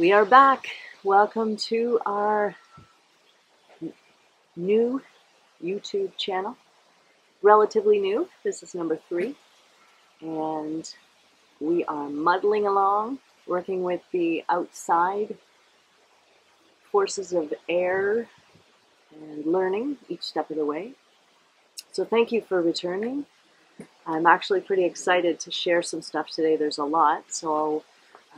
We are back. Welcome to our new YouTube channel. Relatively new. This is number 3. And we are muddling along, working with the outside forces of air and learning each step of the way. So thank you for returning. I'm actually pretty excited to share some stuff today. There's a lot, so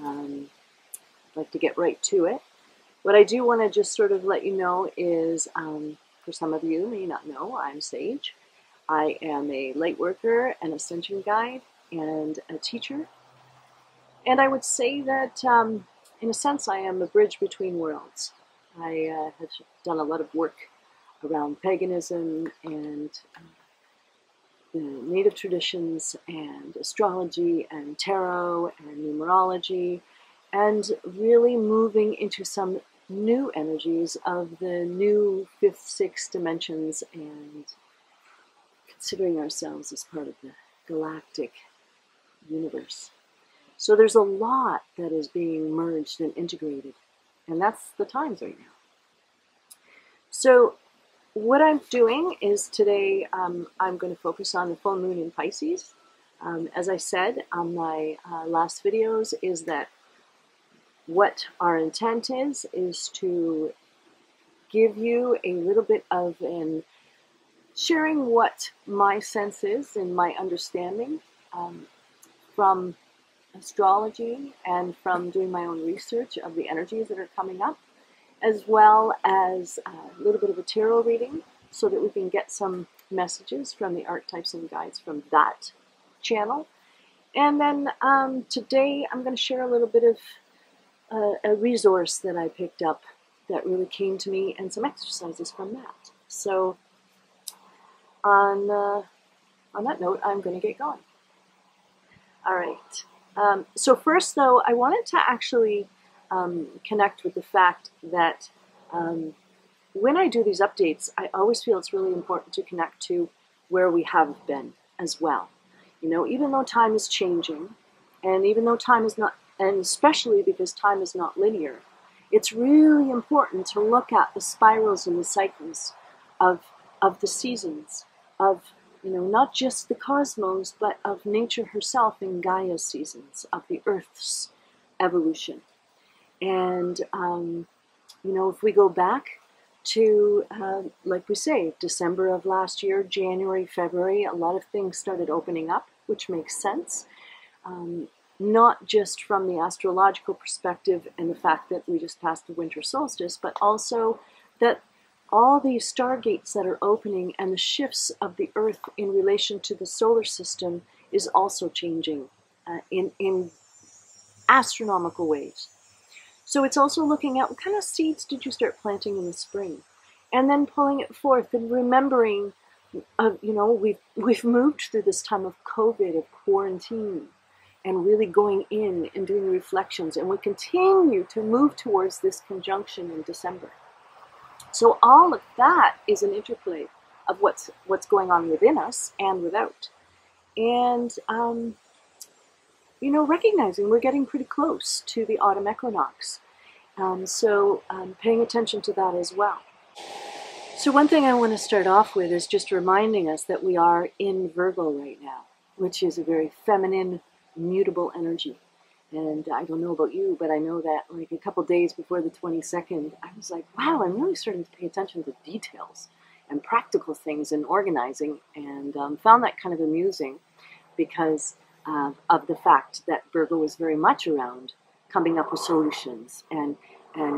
I'd like to get right to it. What I do want to just sort of let you know is, for some of you may not know, I'm Sage. I am a light worker, an ascension guide, and a teacher. And I would say that, in a sense, I am a bridge between worlds. I have done a lot of work around paganism and the native traditions and astrology and tarot and numerology, and really moving into some new energies of the new 5th, 6th dimensions and considering ourselves as part of the galactic universe. So there's a lot that is being merged and integrated, and that's the times right now. So what I'm doing is today I'm going to focus on the full moon in Pisces. As I said on my last videos, is that what our intent is to give you a little bit of sharing what my sense is and my understanding from astrology and from doing my own research of the energies that are coming up, as well as a little bit of a tarot reading so that we can get some messages from the archetypes and guides from that channel. And then today I'm going to share a little bit of a resource that I picked up that really came to me and some exercises from that. So on that note, I'm going to get going. All right. So first, though, I wanted to actually connect with the fact that when I do these updates, I always feel it's really important to connect to where we have been as well. You know, even though time is changing, and even though time is not, and especially because time is not linear, it's really important to look at the spirals and the cycles of the seasons, of, you know, not just the cosmos, but of nature herself in Gaia's seasons, of the Earth's evolution. And, you know, if we go back to, like we say, December of last year, January, February, a lot of things started opening up, which makes sense. Not just from the astrological perspective and the fact that we just passed the winter solstice, but also that all these stargates that are opening and the shifts of the Earth in relation to the solar system is also changing in astronomical ways. So it's also looking at what kind of seeds did you start planting in the spring, and then pulling it forth and remembering, you know, we've moved through this time of COVID, of quarantine, and really going in and doing reflections, and we continue to move towards this conjunction in December. So all of that is an interplay of what's going on within us and without. And, you know, recognizing we're getting pretty close to the autumn equinox. So paying attention to that as well. So one thing I want to start off with is just reminding us that we are in Virgo right now, which is a very feminine, mutable energy. And I don't know about you, but I know that like a couple days before the 22nd, I was like, wow, I'm really starting to pay attention to details and practical things and organizing, and found that kind of amusing because of the fact that Virgo was very much around coming up with solutions and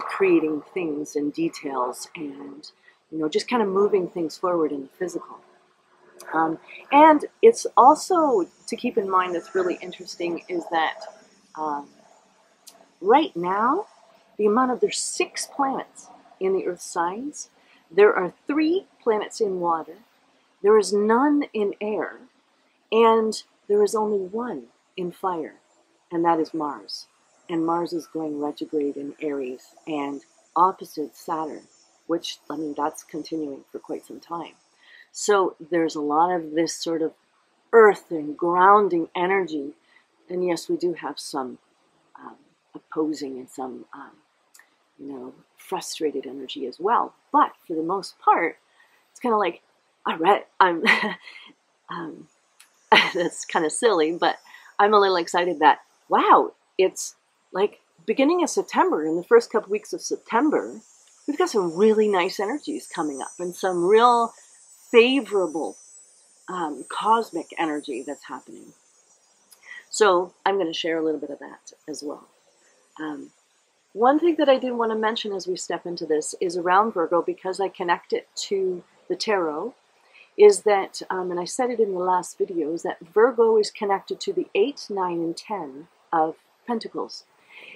creating things and details and, you know, just kind of moving things forward in the physical. And it's also to keep in mind that's really interesting is that right now, the amount of, there's 6 planets in the Earth signs. There are 3 planets in water. There is none in air. And there is only 1 in fire, and that is Mars. And Mars is going retrograde in Aries and opposite Saturn, which, I mean, that's continuing for quite some time. So there's a lot of this sort of earth and grounding energy. And yes, we do have some opposing and some frustrated energy as well. But for the most part, it's kind of like, all right, I'm, that's kind of silly, but I'm a little excited that, wow, it's like beginning of September, in the first couple weeks of September, we've got some really nice energies coming up and some real favorable cosmic energy that's happening. So I'm going to share a little bit of that as well. One thing that I did want to mention as we step into this is around Virgo, because I connect it to the tarot, is that, and I said it in the last video, is that Virgo is connected to the 8, 9, and 10 of Pentacles.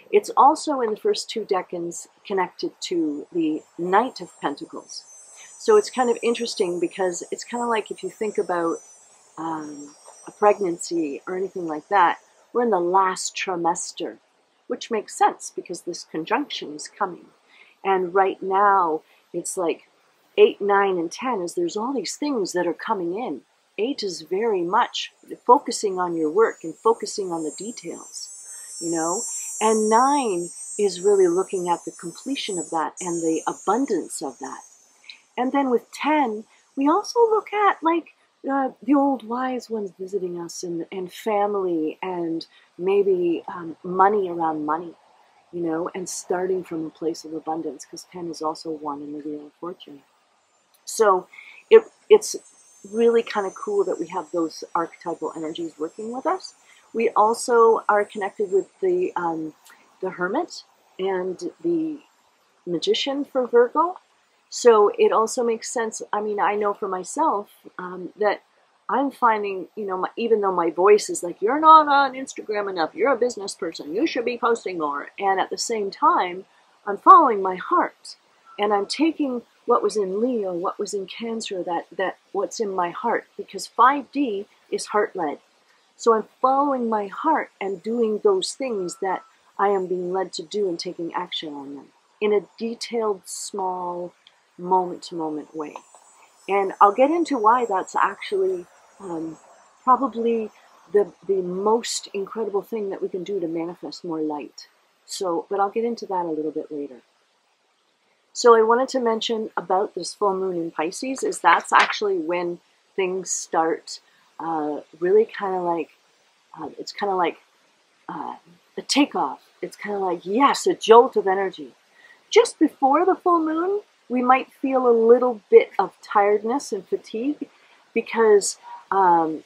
It's also in the first 2 decans connected to the Knight of Pentacles. So it's kind of interesting because it's kind of like if you think about a pregnancy or anything like that, we're in the last trimester, which makes sense because this conjunction is coming. And right now, it's like 8, 9, and 10 is there's all these things that are coming in. 8 is very much focusing on your work and focusing on the details, And 9 is really looking at the completion of that and the abundance of that. And then with 10, we also look at like the old wise ones visiting us and family and maybe money around money, and starting from a place of abundance, because 10 is also 1 in the Wheel of Fortune. So it's really kind of cool that we have those archetypal energies working with us. We also are connected with the Hermit and the Magician for Virgo. So it also makes sense. I mean, I know for myself that I'm finding, even though my voice is like, you're not on Instagram enough, you're a business person, you should be posting more. And at the same time, I'm following my heart. And I'm taking what was in Leo, what was in Cancer, that what's in my heart. Because 5D is heart-led. So I'm following my heart and doing those things that I am being led to do and taking action on them in a detailed, small, moment-to-moment way. And I'll get into why that's actually probably the most incredible thing that we can do to manifest more light. But I'll get into that a little bit later. So I wanted to mention about this full moon in Pisces is that's actually when things start really kind of like, it's kind of like a takeoff. It's kind of like, yes, a jolt of energy. Just before the full moon, we might feel a little bit of tiredness and fatigue because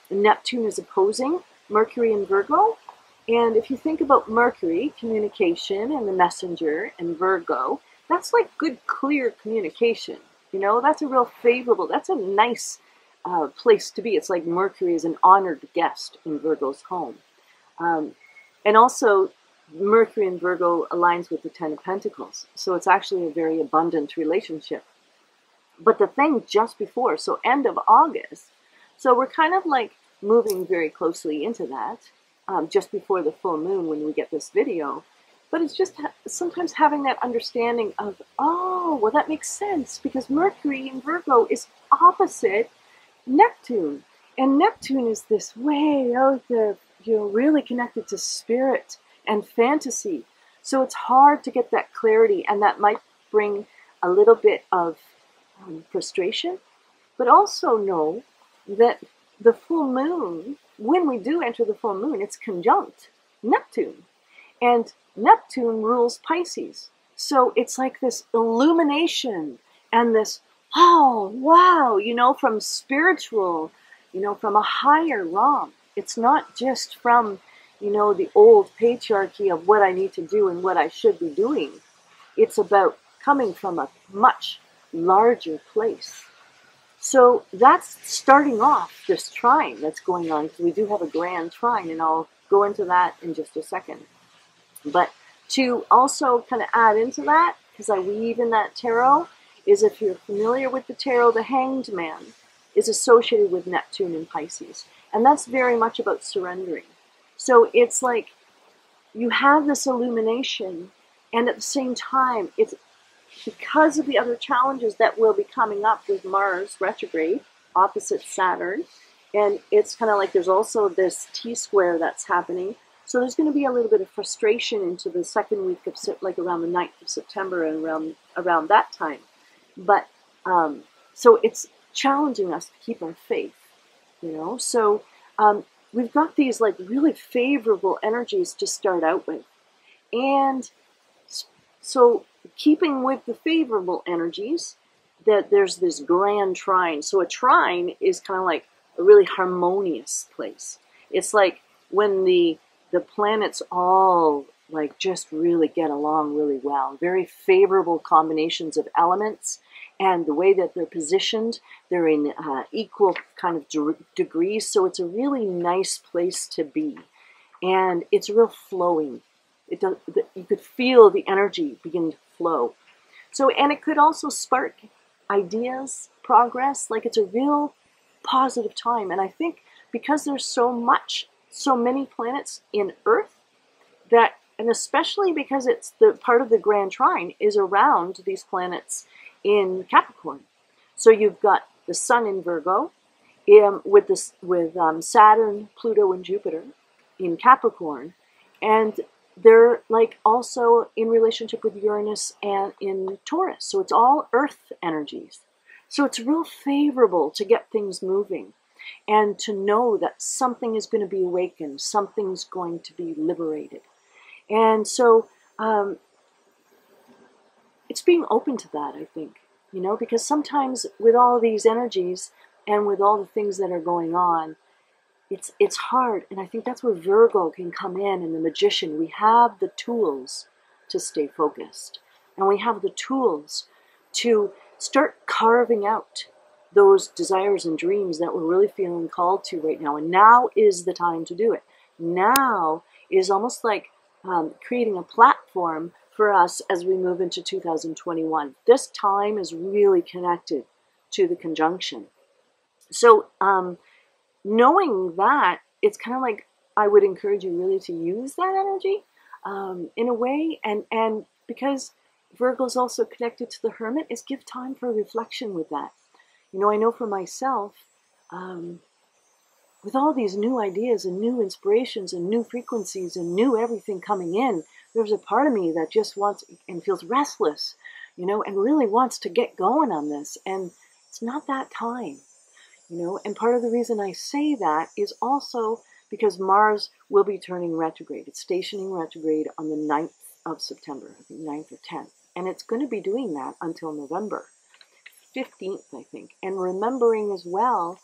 Neptune is opposing Mercury in Virgo. And if you think about Mercury, communication and the messenger, and Virgo, that's like good, clear communication. That's a real favorable, that's a nice place to be. It's like Mercury is an honored guest in Virgo's home. And also, Mercury in Virgo aligns with the 10 of Pentacles. So it's actually a very abundant relationship. But the thing just before, so end of August, so we're kind of like moving very closely into that, just before the full moon when we get this video. But it's just sometimes having that understanding of, oh, well, that makes sense because Mercury in Virgo is opposite Neptune. And Neptune is this way out there, really connected to spirit and fantasy. So it's hard to get that clarity, and that might bring a little bit of frustration. But also know that the full moon, when we do enter the full moon, it's conjunct Neptune. And Neptune rules Pisces. So it's like this illumination and this, oh, wow, from spiritual, from a higher realm. It's not just from, the old patriarchy of what I need to do and what I should be doing. It's about coming from a much larger place. So that's starting off this trine that's going on. So we do have a grand trine, and I'll go into that in just a second. But to also kind of add into that, because I weave in that tarot, is if you're familiar with the tarot, the Hanged Man is associated with Neptune in Pisces. And that's very much about surrendering. So it's like you have this illumination, and at the same time, it's because of the other challenges that will be coming up with Mars retrograde, opposite Saturn, and it's kind of like there's also this T-square that's happening. So there's going to be a little bit of frustration into the second week of, like around the 9th of September and around that time. But so it's challenging us to keep our faith, you know. So we've got these like really favorable energies to start out with. And so keeping with the favorable energies, that there's this grand trine. So a trine is kind of like a really harmonious place. It's like when the planets all like just really get along really well. Very favorable combinations of elements, and the way that they're positioned, they're in equal kind of degrees. So it's a really nice place to be, and it's real flowing. You could feel the energy begin to flow. So, and it could also spark ideas, progress. Like it's a real positive time. And I think because there's so many planets in Earth, that, and especially because it's the part of the Grand Trine is around these planets in Capricorn. So you've got the Sun in Virgo, with Saturn, Pluto, and Jupiter in Capricorn, and they're like also in relationship with Uranus and in Taurus. So it's all Earth energies. So it's real favorable to get things moving and to know that something is going to be awakened, something's going to be liberated. And so it's being open to that, I think, you know, because sometimes with all these energies and with all the things that are going on, it's hard. And I think that's where Virgo can come in, and the Magician. We have the tools to stay focused, and we have the tools to start carving out those desires and dreams that we're really feeling called to right now. And now is the time to do it. Now is almost like creating a platform for us as we move into 2021. This time is really connected to the conjunction. So knowing that, it's kind of like I would encourage you really to use that energy in a way, and because Virgo is also connected to the Hermit, is give time for reflection with that. You know, I know for myself, with all these new ideas and new inspirations and new frequencies and new everything coming in, there's a part of me that just wants and feels restless, you know, and really wants to get going on this. And it's not that time, you know. And part of the reason I say that is also because Mars will be turning retrograde. It's stationing retrograde on the 9th of September, I think 9th or 10th. And it's going to be doing that until November 15th, I think. And remembering as well,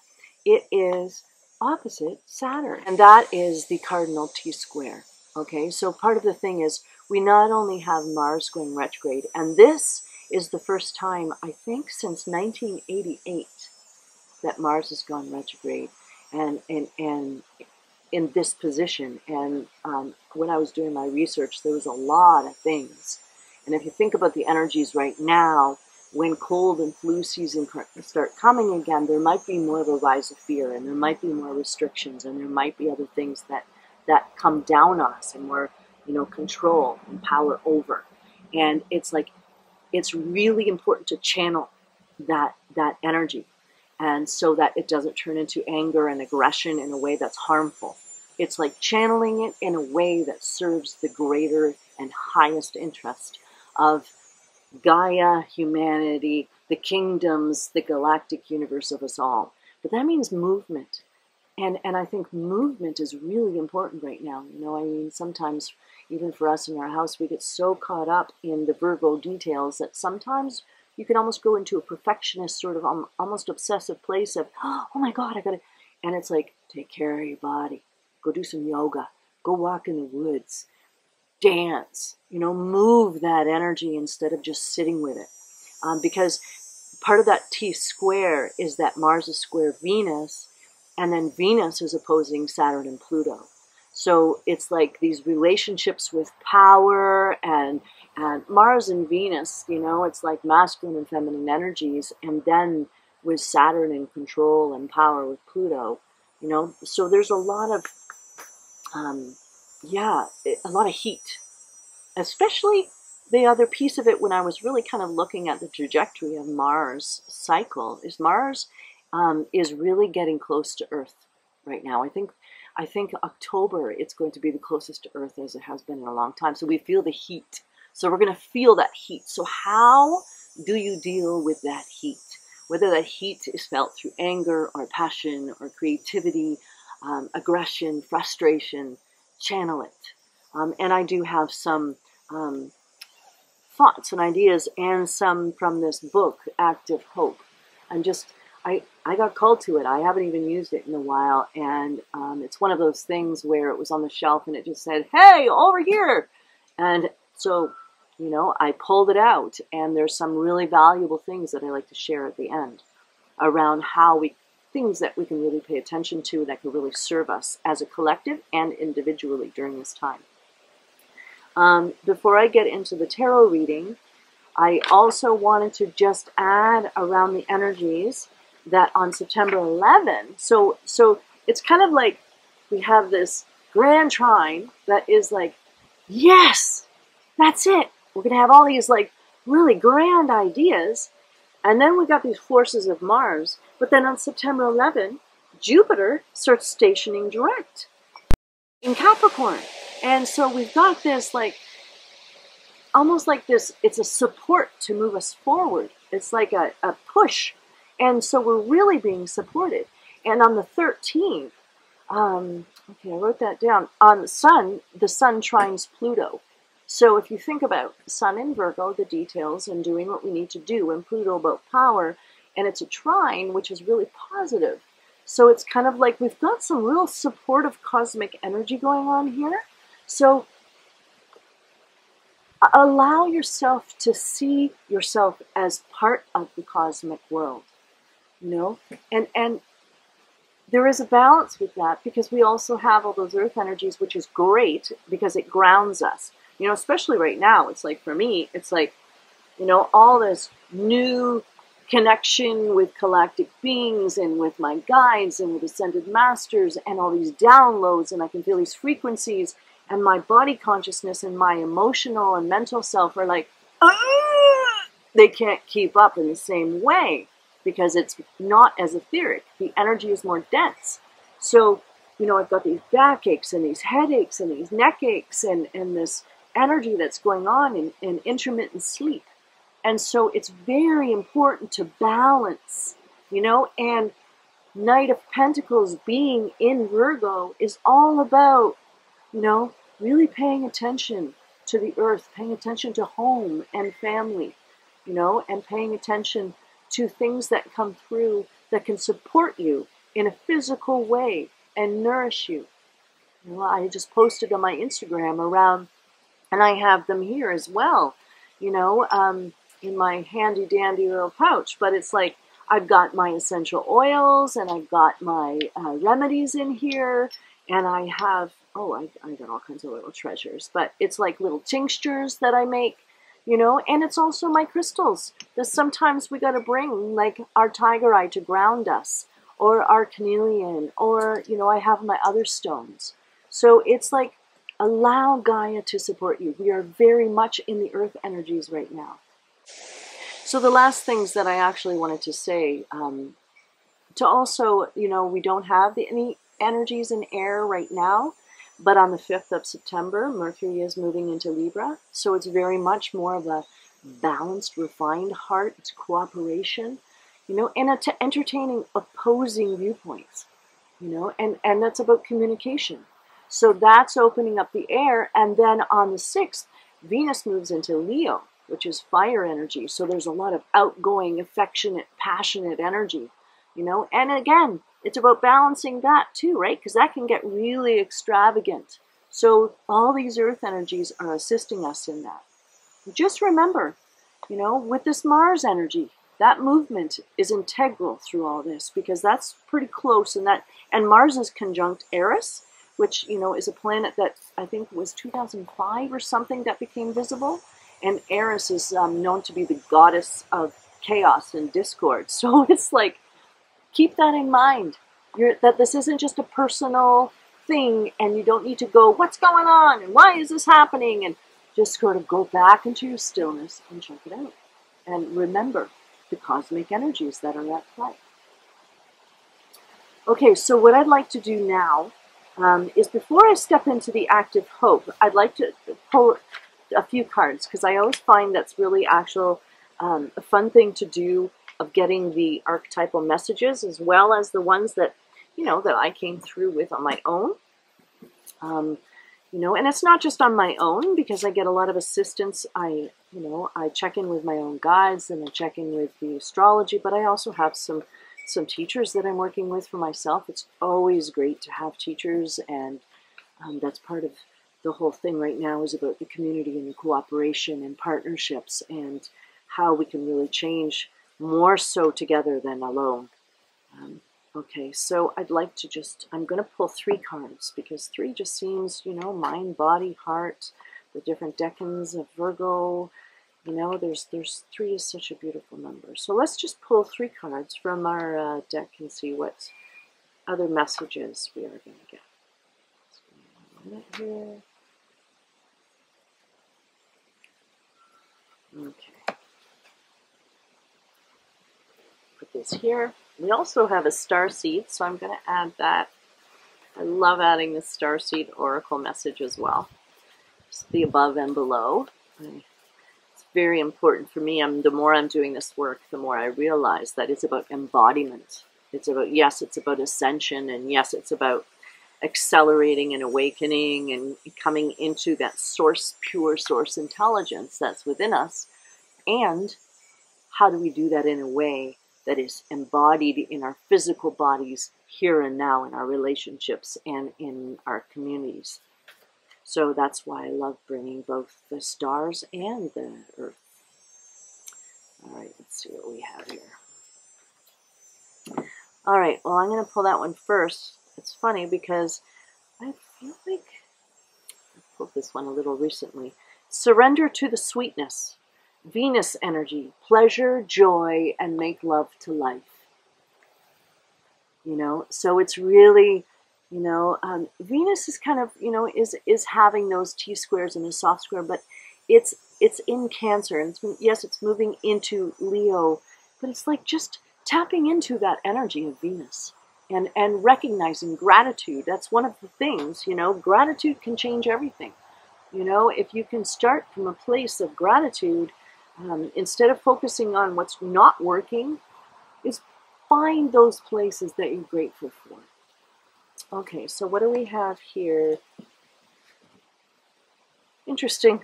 it is opposite Saturn. And that is the cardinal T-square. Okay, so part of the thing is we not only have Mars going retrograde, and this is the first time, I think, since 1988 that Mars has gone retrograde and in this position. And when I was doing my research, there was a lot of things. And if you think about the energies right now, when cold and flu season start coming again, there might be more of a rise of fear, and there might be more restrictions, and there might be other things that come down on us, and more, you know, control and power over. And it's like, it's really important to channel that energy, and so that it doesn't turn into anger and aggression in a way that's harmful. It's like channeling it in a way that serves the greater and highest interest of Gaia, humanity, the kingdoms, the galactic universe of us all. But that means movement. And I think movement is really important right now. You know, I mean, sometimes even for us in our house, we get so caught up in the Virgo details that sometimes you can almost go into a perfectionist sort of almost obsessive place of, oh my God, I gotta, and it's like, take care of your body, go do some yoga, go walk in the woods, dance, you know, move that energy instead of just sitting with it. Because part of that T-square is that Mars is square Venus, and then Venus is opposing Saturn and Pluto. So it's like these relationships with power and Mars and Venus, you know, it's like masculine and feminine energies. And then with Saturn in control and power with Pluto, you know, so there's a lot of, a lot of heat. Especially the other piece of it, when I was really kind of looking at the trajectory of Mars' cycle, is Mars is really getting close to Earth right now. I think I think October, it's going to be the closest to Earth as it has been in a long time. So we feel the heat. So we're going to feel that heat. So how do you deal with that heat? Whether that heat is felt through anger or passion or creativity, aggression, frustration, channel it. And I do have some thoughts and ideas and some from this book, Active Hope. And just, I got called to it. I haven't even used it in a while. And it's one of those things where it was on the shelf and it just said, hey, over here. And so, you know, I pulled it out, and there's some really valuable things that I like to share at the end around how things that we can really pay attention to that can really serve us as a collective and individually during this time. Before I get into the tarot reading, I also wanted to just add around the energies that on September 11, so it's kind of like we have this grand trine that is like, yes, that's it. We're going to have all these like really grand ideas. And then we got these forces of Mars. But then on September 11, Jupiter starts stationing direct in Capricorn. And so we've got this like, almost like this, it's a support to move us forward. It's like a push. And so we're really being supported. And on the 13th, okay, I wrote that down. On the sun trines Pluto. So if you think about Sun in Virgo, the details and doing what we need to do, and Pluto about power, and it's a trine, which is really positive. So it's kind of like we've got some real supportive cosmic energy going on here. So allow yourself to see yourself as part of the cosmic world, you know, and there is a balance with that, because we also have all those earth energies, which is great because it grounds us. You know, especially right now, it's like, for me, it's like, you know, all this new connection with galactic beings and with my guides and with ascended masters and all these downloads, and I can feel these frequencies, and my body consciousness and my emotional and mental self are like, ah! They can't keep up in the same way because it's not as etheric. The energy is more dense. So, you know, I've got these backaches and these headaches and these neck aches and this energy that's going on in intermittent sleep. And so it's very important to balance, you know, and Knight of Pentacles being in Virgo is all about, you know, really paying attention to the earth, paying attention to home and family, you know, and paying attention to things that come through that can support you in a physical way and nourish you. You know, I just posted on my Instagram around, and I have them here as well, you know, in my handy dandy little pouch. But it's like, I've got my essential oils, and I've got my remedies in here, and I have, I got all kinds of little treasures, but it's like little tinctures that I make, you know, and it's also my crystals that sometimes we got to bring, like our tiger eye to ground us, or our carnelian, or, you know, I have my other stones. So it's like, allow Gaia to support you. We are very much in the earth energies right now. So the last things that I actually wanted to say, to also, you know, we don't have any energies in air right now, but on the 5th of September, Mercury is moving into Libra. So it's very much more of a balanced, refined heart. It's cooperation, you know, and entertaining opposing viewpoints, you know, and that's about communication. So that's opening up the air. And then on the 6th, Venus moves into Leo, which is fire energy. So there's a lot of outgoing, affectionate, passionate energy, you know. And again, it's about balancing that too, right? Because that can get really extravagant. So all these earth energies are assisting us in that. Just remember, you know, with this Mars energy, that movement is integral through all this, because that's pretty close. And Mars is conjunct Eris, which, you know, is a planet that I think was 2005 or something that became visible. And Eris is known to be the goddess of chaos and discord. So it's like, keep that in mind, that this isn't just a personal thing, and you don't need to go, what's going on, and why is this happening? And just sort of go back into your stillness and check it out. And remember the cosmic energies that are at play. Okay, so what I'd like to do now is before I step into the active hope, I'd like to pull a few cards, because I always find that's really a fun thing to do, of getting the archetypal messages as well as the ones that, that I came through with on my own. And it's not just on my own, because I get a lot of assistance. I check in with my own guides, and I check in with the astrology, but I also have some teachers that I'm working with for myself. It's always great to have teachers, and that's part of the whole thing right now, is about the community and the cooperation and partnerships, and how we can really change more so together than alone. Okay, so I'd like to I'm going to pull 3 cards, because 3 just seems, mind, body, heart, the different decans of Virgo. There's 3 is such a beautiful number. So let's just pull 3 cards from our deck and see what other messages we are going to get. Just give me a minute here. Okay. Put this here. We also have a starseed, so I'm going to add that. I love adding the starseed oracle message as well. Just the above and below. It's very important for me. The more I'm doing this work, the more I realize that it's about embodiment. It's about, yes, it's about ascension, and yes, it's about accelerating and awakening and coming into that source, pure source intelligence that's within us. And how do we do that in a way that is embodied in our physical bodies here and now, in our relationships and in our communities? So that's why I love bringing both the stars and the earth. All right, let's see what we have here. All right, well, I'm going to pull that one first. It's funny because I feel like I pulled this one a little recently. Surrender to the sweetness. Venus energy, pleasure, joy, and make love to life. So it's really, Venus is kind of, is having those T-squares and a soft square, but it's in Cancer, and yes, it's moving into Leo, but it's like just tapping into that energy of Venus and recognizing gratitude. That's one of the things, gratitude can change everything. If you can start from a place of gratitude, instead of focusing on what's not working, is find those places that you're grateful for. Okay, so what do we have here? Interesting.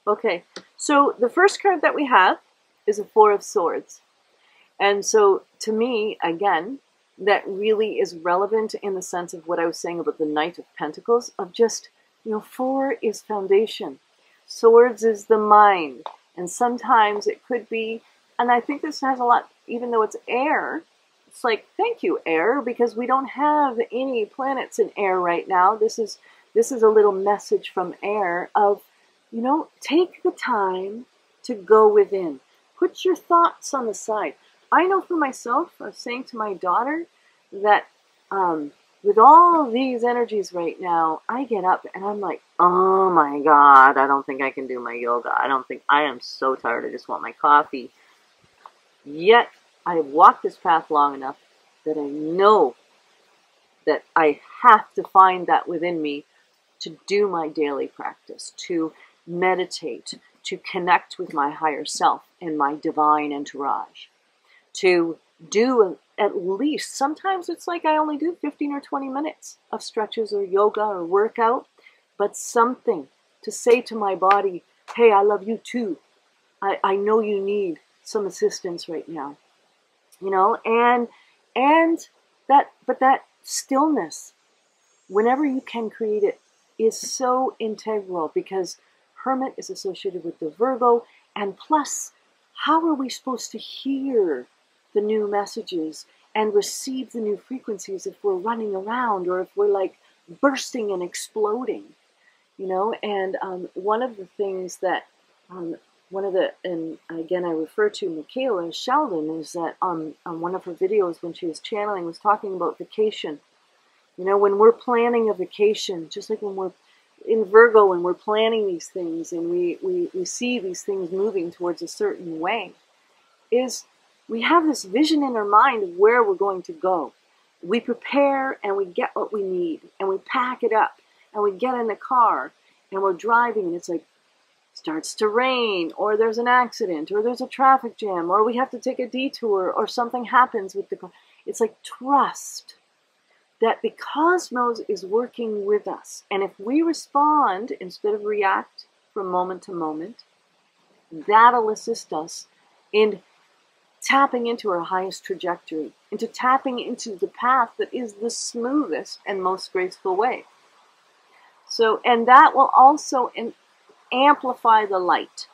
Okay, so the first card that we have is a 4 of Swords. And so to me, again, that really is relevant in the sense of what I was saying about the Knight of Pentacles, of just, 4 is foundation. Swords is the mind. And sometimes it could be, and I think this has a lot, even though it's air, it's like, thank you, air, because we don't have any planets in air right now. This is a little message from air of, take the time to go within. Put your thoughts on the side. I know for myself, I was saying to my daughter that with all these energies right now, I get up and I'm like, oh my God, I don't think I can do my yoga. I am so tired. I just want my coffee. Yet I have walked this path long enough that I know that I have to find that within me to do my daily practice, to meditate, to connect with my higher self and my divine entourage, to do at least, sometimes it's like I only do 15 or 20 minutes of stretches or yoga or workout, but something to say to my body, hey, I love you too. I know you need some assistance right now, and that stillness, whenever you can create it, is so integral, because Hermit is associated with the Virgo, and plus, how are we supposed to hear the new messages and receive the new frequencies if we're running around, or if we're like bursting and exploding, and one of the things that, and again, I refer to Michaela Sheldon, is that on one of her videos when she was channeling, was talking about vacation. When we're planning a vacation, just like when we're in Virgo and we're planning these things and we see these things moving towards a certain way, is we have this vision in our mind of where we're going to go. we prepare and we get what we need and we pack it up and we get in the car and we're driving and it's like, starts to rain, or there's an accident, or there's a traffic jam, or we have to take a detour, or something happens with the car. It's like trust that the cosmos is working with us. And if we respond instead of react from moment to moment, that'll assist us in tapping into our highest trajectory, into tapping into the path that is the smoothest and most graceful way. So, and that will also amplify the light.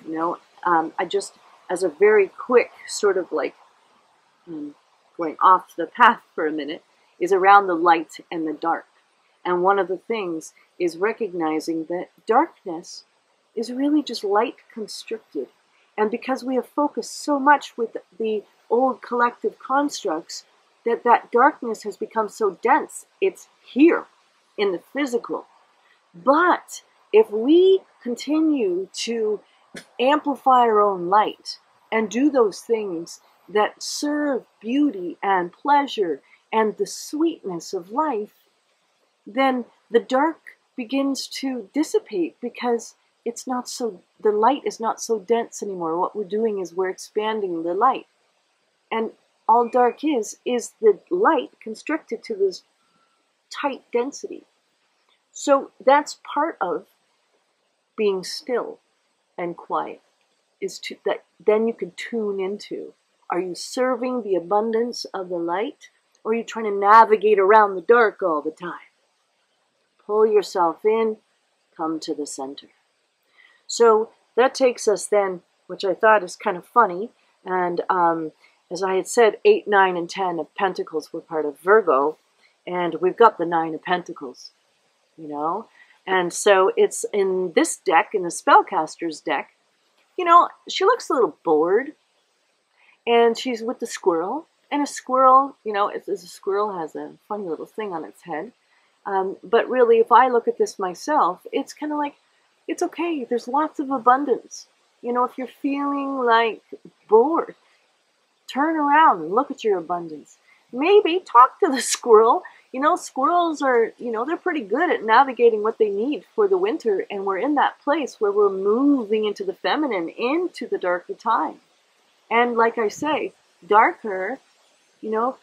You know, I just, as a very quick sort of like going off the path for a minute, is around the light and the dark. And one of the things is recognizing that darkness is really just light constricted. And because we have focused so much with the old collective constructs, that darkness has become so dense, it's here in the physical. But if we continue to amplify our own light and do those things that serve beauty and pleasure and the sweetness of life, then the dark begins to dissipate because it's not so, the light is not so dense anymore. What we're doing is we're expanding the light. And all dark is the light constricted to this tight density. So that's part of being still and quiet, is to that then you can tune into, are you serving the abundance of the light, or are you trying to navigate around the dark all the time? Pull yourself in, come to the center. So that takes us then, which I thought is kind of funny, and as I had said, 8, 9, and 10 of Pentacles were part of Virgo, and we've got the 9 of Pentacles, you know? And so it's in this deck, in the Spellcaster's deck, you know, she looks a little bored, and she's with the squirrel, and a squirrel, you know, a squirrel has a funny little thing on its head. But really, if I look at this myself, it's kind of like, it's okay, there's lots of abundance. You know, if you're feeling like bored, turn around and look at your abundance. Maybe talk to the squirrel. You know, squirrels are, you know, they're pretty good at navigating what they need for the winter, and we're in that place where we're moving into the feminine, into the darker time. And like I say, darker, you know,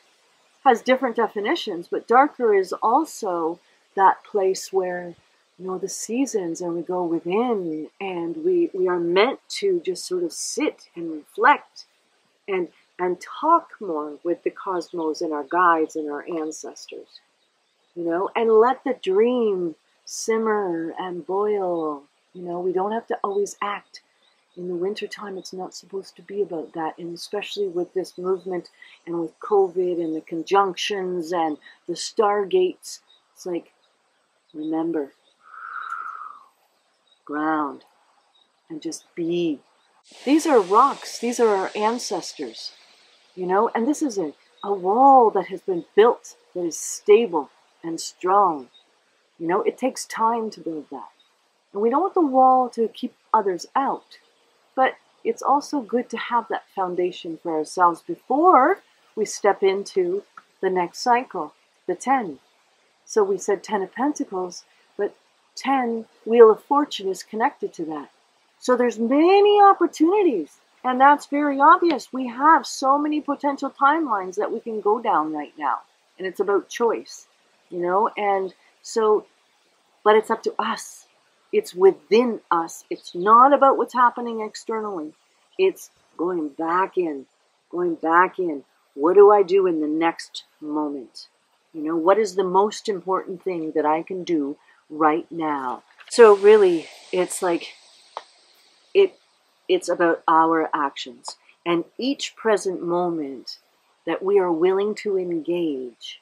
has different definitions, but darker is also that place where, you know, the seasons, and we go within, and we are meant to just sort of sit and reflect and talk more with the cosmos and our guides and our ancestors, you know, and let the dream simmer and boil. You know, we don't have to always act. In the wintertime, it's not supposed to be about that, and especially with this movement and with COVID and the conjunctions and the stargates, it's like, remember, ground, and just be. These are rocks. These are our ancestors, you know, and this is a wall that has been built that is stable and strong. You know, it takes time to build that. And we don't want the wall to keep others out. But it's also good to have that foundation for ourselves before we step into the next cycle, the 10. So we said 10 of Pentacles, but 10, Wheel of Fortune, is connected to that. So there's many opportunities, and that's very obvious. We have so many potential timelines that we can go down right now, and it's about choice, you know, and so, but it's up to us. It's within us. It's not about what's happening externally. It's going back in, going back in. What do I do in the next moment? You know, what is the most important thing that I can do right now? So really, it's like, it's about our actions. And each present moment that we are willing to engage,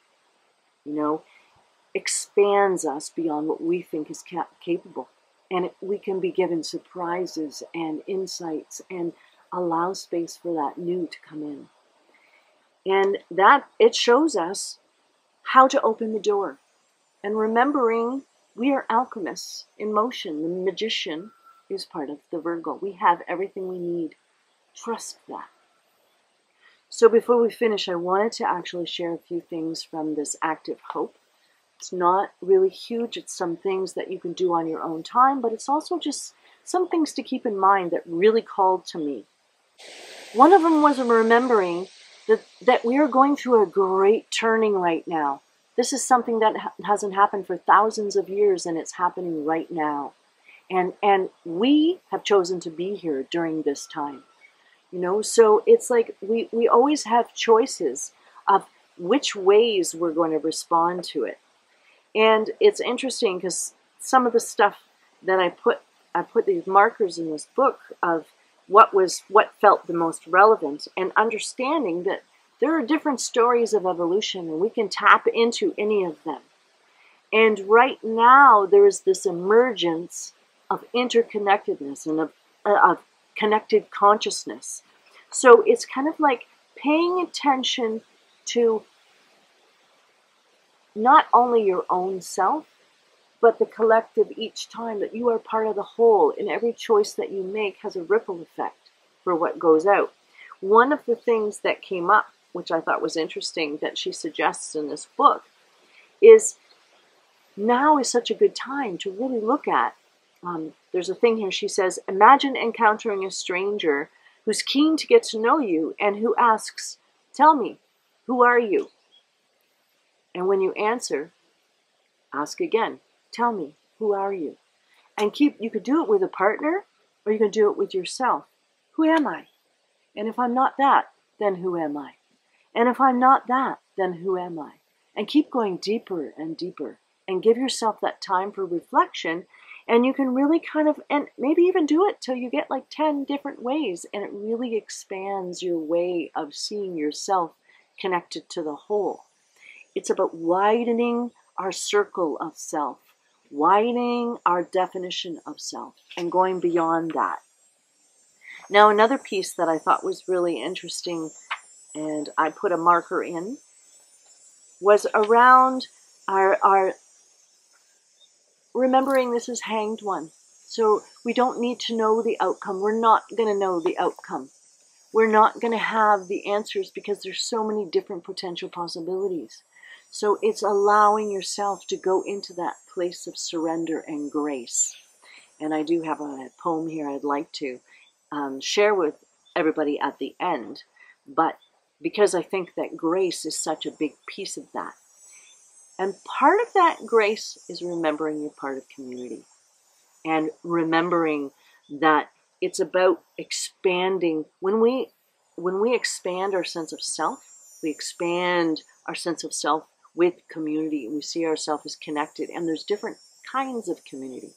you know, expands us beyond what we think is capable. And we can be given surprises and insights and allow space for that new to come in. And that, it shows us how to open the door. And remembering we are alchemists in motion. The magician is part of the Virgo. We have everything we need. Trust that. So before we finish, I wanted to actually share a few things from this Active Hope. It's not really huge. It's some things that you can do on your own time, but it's also just some things to keep in mind that really called to me. One of them was remembering that we are going through a great turning right now. This is something that hasn't happened for thousands of years, and it's happening right now. And we have chosen to be here during this time. You know, so it's like we always have choices of which ways we're going to respond to it. And it's interesting because some of the stuff that I put these markers in this book of what felt the most relevant, and understanding that there are different stories of evolution and we can tap into any of them. And right now there is this emergence of interconnectedness and of connected consciousness. So it's kind of like paying attention to not only your own self, but the collective each time, that you are part of the whole, and every choice that you make has a ripple effect for what goes out. One of the things that came up, which I thought was interesting, that she suggests in this book, is now is such a good time to really look at. There's a thing here, she says, imagine encountering a stranger who's keen to get to know you and who asks, tell me, who are you? And when you answer, ask again, tell me, who are you? And you could do it with a partner, or you can do it with yourself. Who am I? And if I'm not that, then who am I? And if I'm not that, then who am I? And keep going deeper and deeper, and give yourself that time for reflection. And you can really kind of, and maybe even do it till you get like 10 different ways, and it really expands your way of seeing yourself connected to the whole. It's about widening our circle of self, widening our definition of self, and going beyond that. Now, another piece that I thought was really interesting, and I put a marker in, was around our remembering this is hanged one. So we don't need to know the outcome. We're not going to know the outcome. We're not going to have the answers because there's so many different potential possibilities. So it's allowing yourself to go into that place of surrender and grace. And I do have a poem here I'd like to share with everybody at the end, but because I think that grace is such a big piece of that. And part of that grace is remembering you're part of community, and remembering that it's about expanding. When we expand our sense of self, we expand our sense of self with community. We see ourselves as connected, and there's different kinds of community.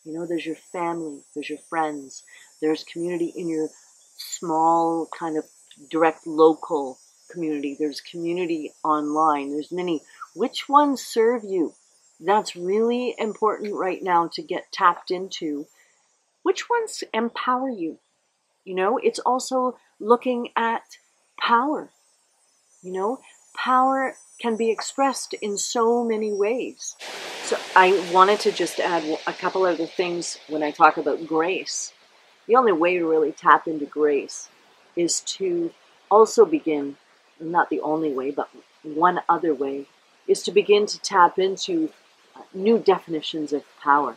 You know, there's your family, there's your friends, there's community in your small kind of direct local community, there's community online, there's many. Which ones serve you? That's really important right now to get tapped into. Which ones empower you? You know, it's also looking at power. You know, power can be expressed in so many ways. So I wanted to just add a couple other things when I talk about grace. The only way to really tap into grace is to also begin, not the only way, but one other way, is to begin to tap into new definitions of power,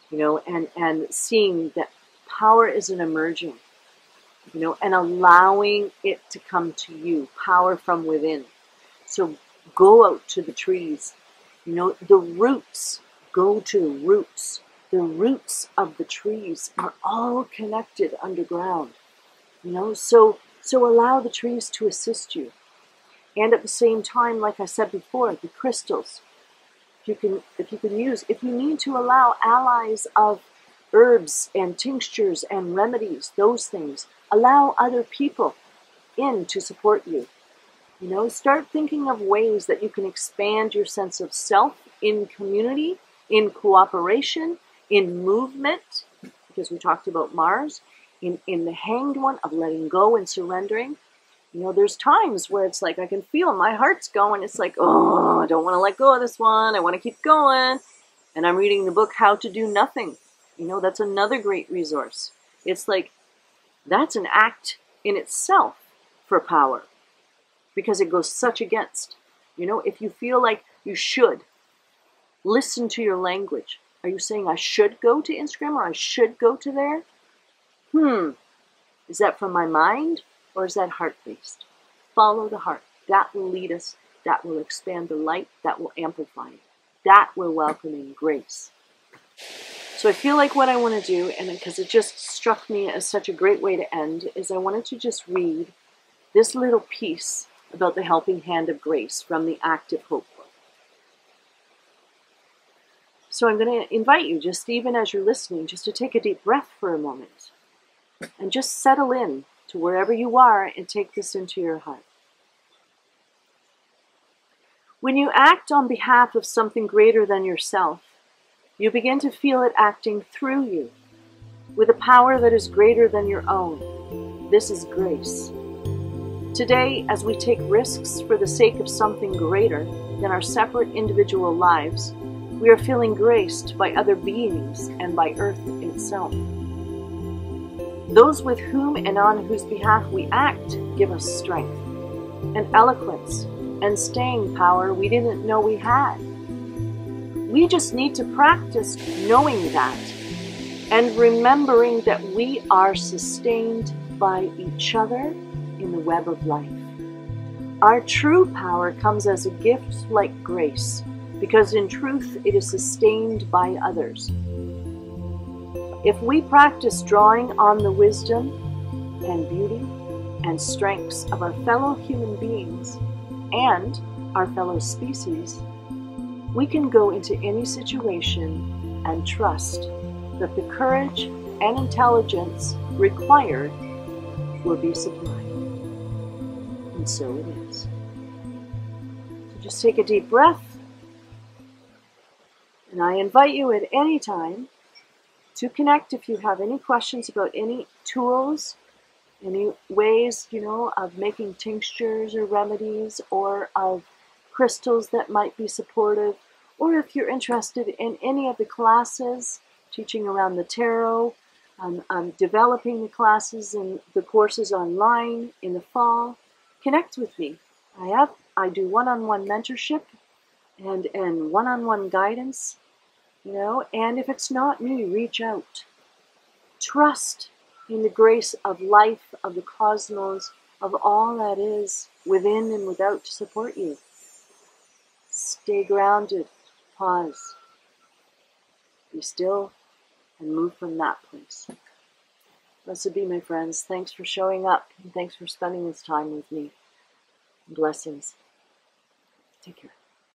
you know, and seeing that power is an emerging, you know, and allowing it to come to you, power from within. So go out to the trees, you know, the roots, go to the roots. The roots of the trees are all connected underground, you know, so allow the trees to assist you. And at the same time, like I said before, the crystals, if you need to allow allies of herbs and tinctures and remedies, those things, allow other people in to support you. You know, start thinking of ways that you can expand your sense of self in community, in cooperation, in movement, because we talked about Mars, in the hanged one of letting go and surrendering. You know, there's times where it's like I can feel my heart's going. It's like, oh, I don't want to let go of this one. I want to keep going. And I'm reading the book, How to Do Nothing. You know, that's another great resource. It's like, that's an act in itself for power because it goes such against. You know, if you feel like you should, listen to your language. Are you saying I should go to Instagram or I should go to there? Is that from my mind or is that heart-based? Follow the heart. That will lead us. That will expand the light. That will amplify it. That will welcome in grace. So I feel like what I want to do, and because it just struck me as such a great way to end, is I wanted to just read this little piece about the helping hand of grace from the Active Hope book. So I'm going to invite you, just even as you're listening, just to take a deep breath for a moment and just settle in to wherever you are and take this into your heart. When you act on behalf of something greater than yourself, you begin to feel it acting through you with a power that is greater than your own. This is grace. Today, as we take risks for the sake of something greater than our separate individual lives, we are feeling graced by other beings and by Earth itself. Those with whom and on whose behalf we act give us strength and eloquence and staying power we didn't know we had. We just need to practice knowing that and remembering that we are sustained by each other in the web of life. Our true power comes as a gift like grace, because in truth it is sustained by others. If we practice drawing on the wisdom and beauty and strengths of our fellow human beings and our fellow species, we can go into any situation and trust that the courage and intelligence required will be supplied. And so it is. So just take a deep breath, and I invite you at any time to connect if you have any questions about any tools, any ways, of making tinctures or remedies, or of crystals that might be supportive, or if you're interested in any of the classes, teaching around the tarot, developing the classes and the courses online in the fall, connect with me. I do one-on-one mentorship and one-on-one guidance, and if it's not me, reach out. Trust in the grace of life, of the cosmos, of all that is within and without to support you. Stay grounded, pause, be still, and move from that place. Blessed be, my friends. Thanks for showing up, and thanks for spending this time with me. Blessings. Take care.